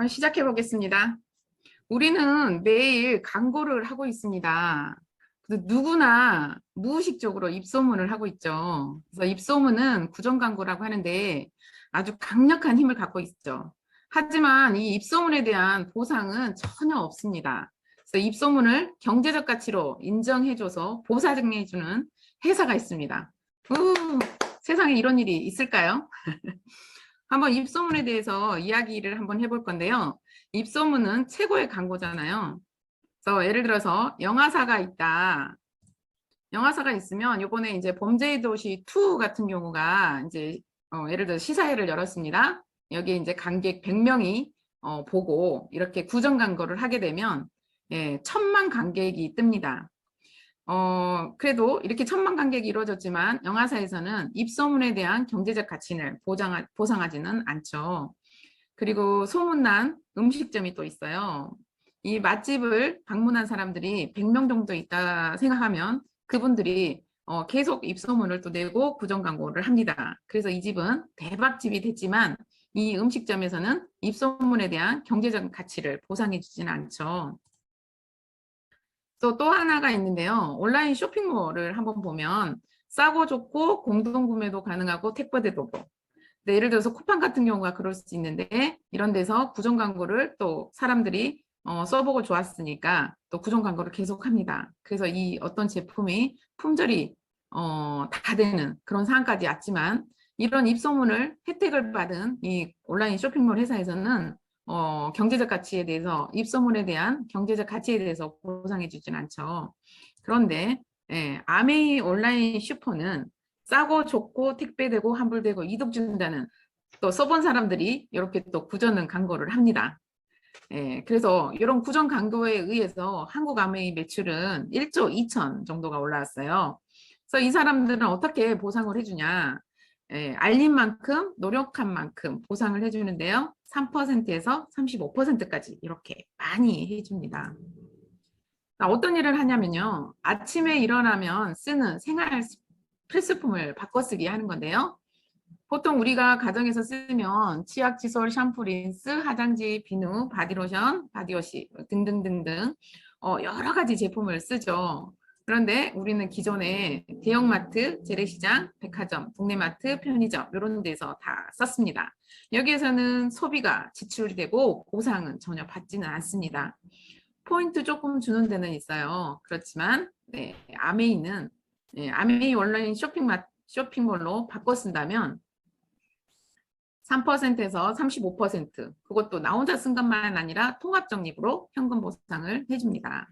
시작해 보겠습니다. 우리는 매일 광고를 하고 있습니다. 누구나 무의식적으로 입소문을 하고 있죠. 그래서 입소문은 구정 광고라고 하는데 아주 강력한 힘을 갖고 있죠. 하지만 이 입소문에 대한 보상은 전혀 없습니다. 그래서 입소문을 경제적 가치로 인정해줘서 보상해주는 회사가 있습니다. 세상에 이런 일이 있을까요? 한번 입소문에 대해서 이야기를 한번 해볼 건데요. 입소문은 최고의 광고잖아요. 그래서 예를 들어서 영화사가 있다. 영화사가 있으면 이번에 이제 범죄의 도시 2 같은 경우가 이제 예를 들어 시사회를 열었습니다. 여기에 이제 관객 100명이 보고 이렇게 구정 광고를 하게 되면 1000만 관객이 뜹니다. 그래도 이렇게 1000만 관객이 이루어졌지만 영화사에서는 입소문에 대한 경제적 가치를 보상하지는 않죠. 그리고 소문난 음식점이 또 있어요. 이 맛집을 방문한 사람들이 100명 정도 있다 생각하면 그분들이 계속 입소문을 또 내고 구정 광고를 합니다. 그래서 이 집은 대박집이 됐지만 이 음식점에서는 입소문에 대한 경제적 가치를 보상해 주지는 않죠. 또 하나가 있는데요. 온라인 쇼핑몰을 한번 보면 싸고 좋고 공동구매도 가능하고 택배도 오고. 예를 들어서 쿠팡 같은 경우가 그럴 수 있는데 이런 데서 구정 광고를 또 사람들이 써보고 좋았으니까 또 구정 광고를 계속합니다. 그래서 이 어떤 제품이 품절이 다 되는 그런 상황까지 왔지만 이런 입소문을 혜택을 받은 이 온라인 쇼핑몰 회사에서는 경제적 가치에 대해서 입소문에 대한 경제적 가치에 대해서 보상해 주진 않죠. 그런데 아메이 온라인 슈퍼는 싸고 좋고 택배되고 환불되고 이득 준다는 또 써본 사람들이 이렇게 또 구전 광고를 합니다. 그래서 이런 구전 광고에 의해서 한국 아메이 매출은 1조 2천 정도가 올라왔어요. 그래서 이 사람들은 어떻게 보상을 해주냐? 알린 만큼 노력한 만큼 보상을 해주는데요. 3%에서 35%까지 이렇게 많이 해줍니다. 어떤 일을 하냐면요. 아침에 일어나면 쓰는 생활 필수품을 바꿔쓰기 하는 건데요. 보통 우리가 가정에서 쓰면 치약, 칫솔, 샴푸, 린스, 화장지, 비누, 바디로션, 바디워시 등등등등 여러 가지 제품을 쓰죠. 그런데 우리는 기존에 대형마트, 재래시장, 백화점, 동네마트, 편의점 이런 데서 다 썼습니다. 여기에서는 소비가 지출이 되고 보상은 전혀 받지는 않습니다. 포인트 조금 주는 데는 있어요. 그렇지만 아메이는 아메이 온라인 쇼핑몰로 바꿔 쓴다면 3%에서 35%, 그것도 나 혼자 쓴 것만 아니라 통합적립으로 현금 보상을 해줍니다.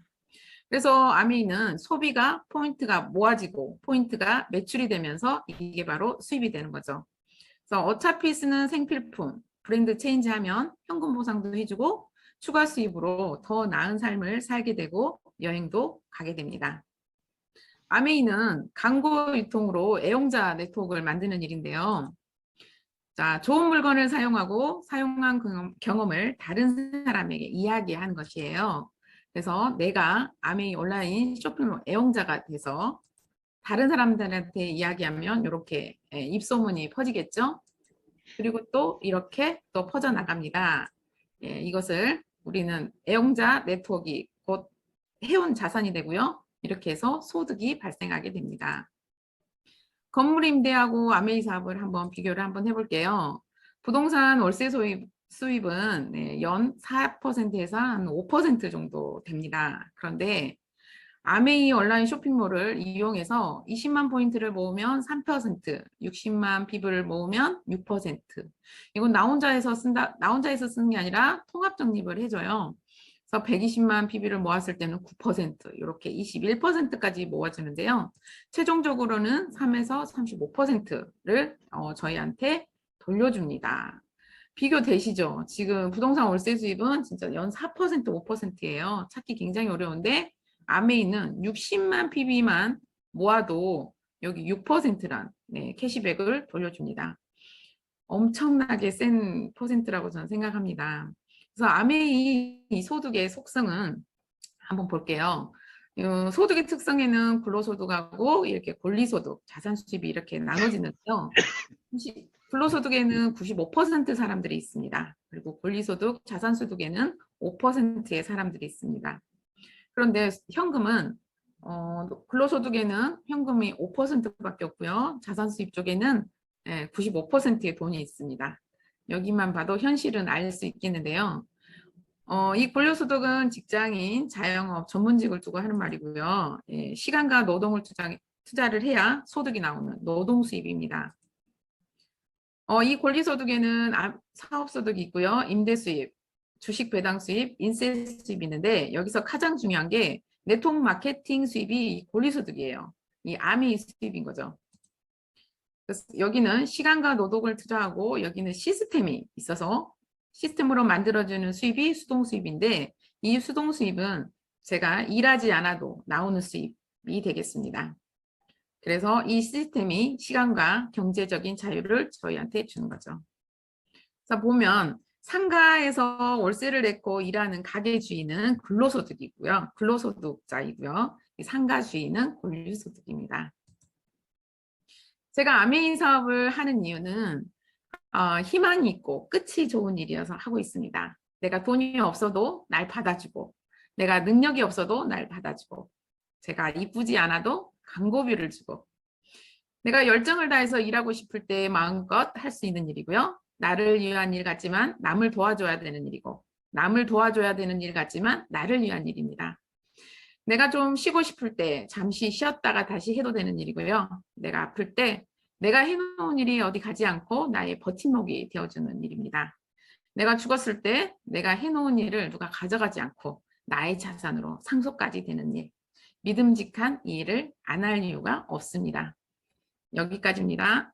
그래서 아메이는 소비가 포인트가 모아지고 포인트가 매출이 되면서 이게 바로 수입이 되는 거죠. 그래서 어차피 쓰는 생필품, 브랜드 체인지하면 현금 보상도 해주고 추가 수입으로 더 나은 삶을 살게 되고 여행도 가게 됩니다. 아메이는 광고 유통으로 애용자 네트워크를 만드는 일인데요. 자, 좋은 물건을 사용하고 사용한 경험을 다른 사람에게 이야기하는 것이에요. 그래서 내가 아메이 온라인 쇼핑몰 애용자가 돼서 다른 사람들한테 이야기하면 이렇게 입소문이 퍼지겠죠. 그리고 또 이렇게 또 퍼져나갑니다. 이것을 우리는 애용자 네트워크 곧 해온 자산이 되고요. 이렇게 해서 소득이 발생하게 됩니다. 건물 임대하고 아메이 사업을 한번 비교를 한번 해볼게요. 부동산 월세 수입은 연 4%에서 한 5% 정도 됩니다. 그런데 아메이 온라인 쇼핑몰을 이용해서 20만 포인트를 모으면 3%, 60만 피부를 모으면 6%. 이건 나 혼자서 쓰는 게 아니라 통합 적립을 해줘요. 그래서 120만 PB를 모았을 때는 9%, 이렇게 21%까지 모아지는데요. 최종적으로는 3에서 35%를 저희한테 돌려줍니다. 비교되시죠? 지금 부동산 월세 수입은 진짜 연 4%, 5%예요. 찾기 굉장히 어려운데 아메이는 60만 PB만 모아도 여기 6%란 캐시백을 돌려줍니다. 엄청나게 센 퍼센트라고 저는 생각합니다. 그래서 아메이 소득의 속성은 한번 볼게요. 소득의 특성에는 근로소득하고 이렇게 권리소득, 자산 수입이 이렇게 나눠지는데요. 근로소득에는 95% 사람들이 있습니다. 그리고 권리소득, 자산소득에는 5%의 사람들이 있습니다. 그런데 현금은 근로소득에는 현금이 5%밖에 없고요. 자산수입 쪽에는 95%의 돈이 있습니다. 여기만 봐도 현실은 알 수 있겠는데요. 이 권리소득은 직장인, 자영업, 전문직을 두고 하는 말이고요. 시간과 노동을 투자를 해야 소득이 나오는 노동수입입니다. 이 권리소득에는 사업소득이 있고요. 임대수입, 주식배당수입, 인세수입이 있는데 여기서 가장 중요한 게 네트워크 마케팅 수입이 권리소득이에요. 이 아미 수입인 거죠. 그래서 여기는 시간과 노동을 투자하고 여기는 시스템이 있어서 시스템으로 만들어지는 수입이 수동수입인데 이 수동수입은 제가 일하지 않아도 나오는 수입이 되겠습니다. 그래서 이 시스템이 시간과 경제적인 자유를 저희한테 주는 거죠. 그래서 보면 상가에서 월세를 내고 일하는 가게 주인은 근로소득이고요. 근로소득자이고요. 상가 주인은 권리소득입니다. 제가 아메인 사업을 하는 이유는 희망이 있고 끝이 좋은 일이어서 하고 있습니다. 내가 돈이 없어도 날 받아주고 내가 능력이 없어도 날 받아주고 제가 이쁘지 않아도 광고비를 주고 내가 열정을 다해서 일하고 싶을 때 마음껏 할 수 있는 일이고요. 나를 위한 일 같지만 남을 도와줘야 되는 일이고 남을 도와줘야 되는 일 같지만 나를 위한 일입니다. 내가 좀 쉬고 싶을 때 잠시 쉬었다가 다시 해도 되는 일이고요. 내가 아플 때 내가 해놓은 일이 어디 가지 않고 나의 버팀목이 되어주는 일입니다. 내가 죽었을 때 내가 해놓은 일을 누가 가져가지 않고 나의 자산으로 상속까지 되는 일. 믿음직한 이 일을 안 할 이유가 없습니다. 여기까지입니다.